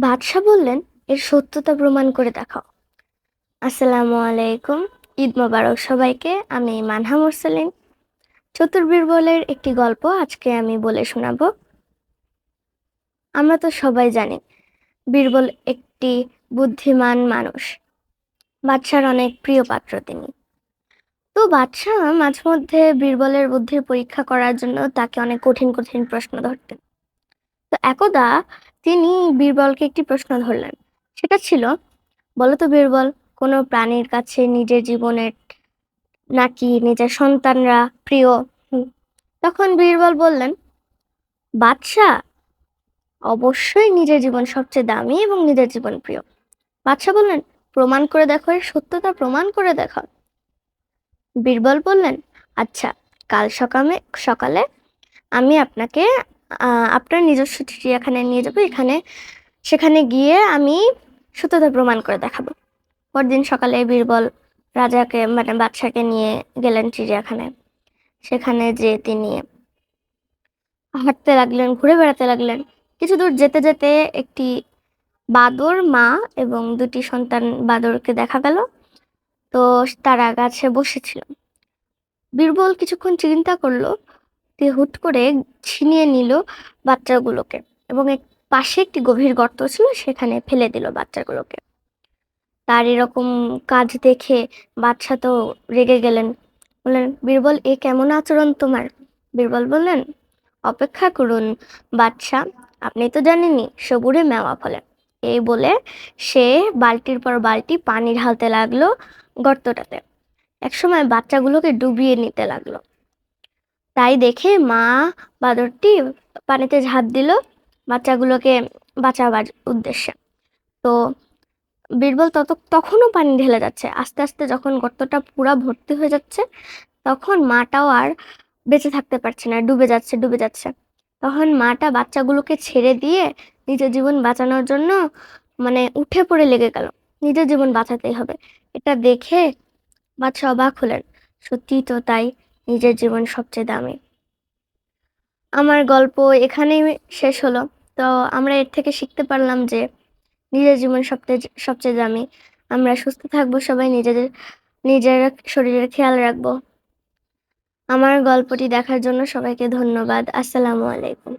বাদশাহ বললেন, এর সত্যতা প্রমাণ করে দেখাও। আসসালামু আলাইকুম। ঈদ মোবারক সবাইকে। আমি মানহা মুরসালিন। চতুর বীরবলের একটি গল্প আজকে আমি বলে শোনাবো। আমরা তো সবাই জানি বীরবল একটি বুদ্ধিমান মানুষ। বাদশার অনেক প্রিয় পাত্র তিনি। তো বাদশাহ মাঝে মধ্যে বীরবলের বুদ্ধির পরীক্ষা করার জন্য তাকে অনেক কঠিন কঠিন প্রশ্ন ধরতেন। তো একদা তিনি বীরবলকে একটি প্রশ্ন ধরলেন। সেটা ছিল, বলো তো বীরবল, কোনো প্রাণীর কাছে নিজের জীবনের নাকি নিজের সন্তানরা প্রিয়? হুম, তখন বীরবল বললেন, বাদশাহ, অবশ্যই নিজের জীবন সবচেয়ে দামি এবং নিজের জীবন প্রিয়। বাদশাহ বললেন, প্রমাণ করে দেখো, এর সত্যতা প্রমাণ করে দেখাও। বীরবল বললেন, আচ্ছা, কাল সকালে সকালে আমি আপনাকে আপনার নিজস্ব চিড়িয়াখানায় নিয়ে যাবো। সেখানে গিয়ে আমি সত্যতা প্রমাণ করে দেখাবো। পরদিন সকালে বীরবল রাজাকে মানে বাদশাকে নিয়ে গেলেন চিড়িয়াখানায়। সেখানে যে তিনি হাঁটতে লাগলেন, ঘুরে বেড়াতে লাগলেন। কিছু দূর যেতে যেতে একটি বাদর মা এবং দুটি সন্তান বাদরকে দেখা গেল। তো তারা গাছে বসেছিল। বীরবল কিছুক্ষণ চিন্তা করলো, দিয়ে হুট করে ছিনিয়ে নিল বাচ্চাগুলোকে এবং পাশে একটি গভীর গর্ত ছিল, সেখানে ফেলে দিল বাচ্চাগুলোকে। তার এরকম কাজ দেখে বাদশা তো রেগে গেলেন। বললেন, বীরবল, এ কেমন আচরণ তোমার? বীরবল বললেন, অপেক্ষা করুন বাদশা, আপনি তো জানেনই সবুরে মেওয়া ফলে। এই বলে সে বালতির পর বালতি পানি ঢালতে লাগলো গর্তটাতে। একসময় বাচ্চাগুলোকে ডুবিয়ে নিতে লাগলো। তাই দেখে মা বাদরটি পানিতে ঝাঁপ দিল বাচ্চাগুলোকে বাঁচাবার উদ্দেশ্যে। তো বীরবল তখনও পানি ঢেলে যাচ্ছে। আস্তে আস্তে যখন গর্তটা পুরা ভর্তি হয়ে যাচ্ছে, তখন মাটাও আর বেঁচে থাকতে পারছে না, ডুবে যাচ্ছে। তখন মাটা বাচ্চাগুলোকে ছেড়ে দিয়ে নিজের জীবন বাঁচানোর জন্য উঠে পড়ে লেগে গেল। নিজের জীবন বাঁচাতেই হবে। এটা দেখে বাদশা অবাক হলেন। সত্যিই তো তাই, নিজের জীবন সবচেয়ে দামি। আমার গল্প এখানেই শেষ হলো। তো আমরা এর থেকে শিখতে পারলাম যে নিজের জীবন সবচেয়ে দামি। আমরা সুস্থ থাকবো, সবাই নিজের শরীরের খেয়াল রাখবো। আমার গল্পটি দেখার জন্য সবাইকে ধন্যবাদ। আসসালামু আলাইকুম।